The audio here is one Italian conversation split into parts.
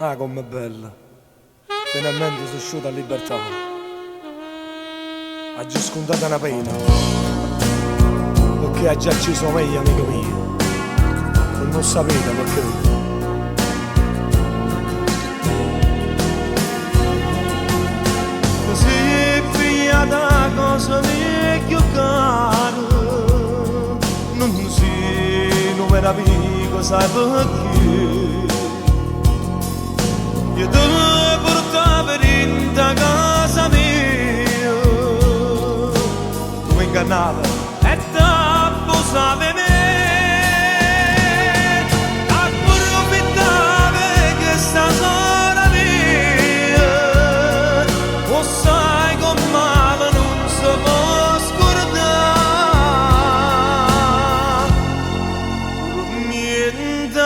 Ah, com'è bella. Finalmente sono uscito a libertà. Ha già scontato una pena. Perché ha già acceso meglio, amico mio. E non sapete perché. Così figlia da cosa meglio caro. Non si non meraviglio, sai perché. Io te portavo in casa mia, tu mi ingannavi e ti abbusavi me. Approfittavi che sta sola mia, o sai come non si può scordare. Niente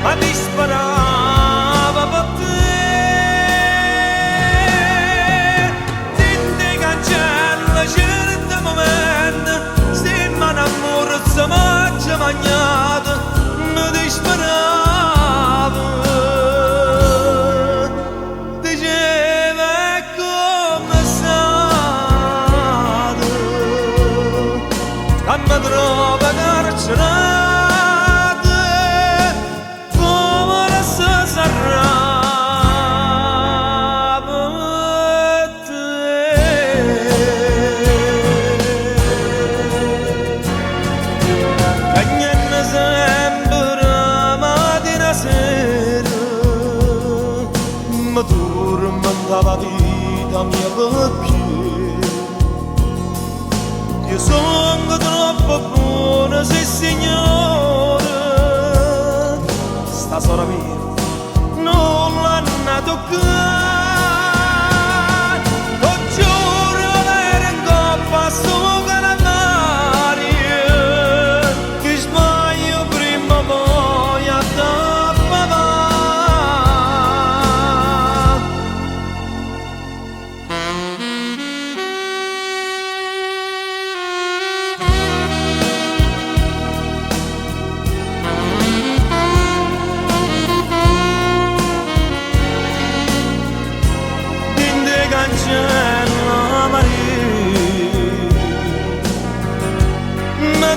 ma ti sparava per te. Ti cancella certi momenti, se mi innamoro se mangia magnata, mi disperava. Diceva è come stato, che mi trova carcerato. Ma tormentava vita mia perché io sono troppo buona, sì signore. Sta sora mia non l'hanno toccata. Lo giuro era in coppa a suo canalaria, che sbaglio prima o poi a tappava. Cancella Maria, ma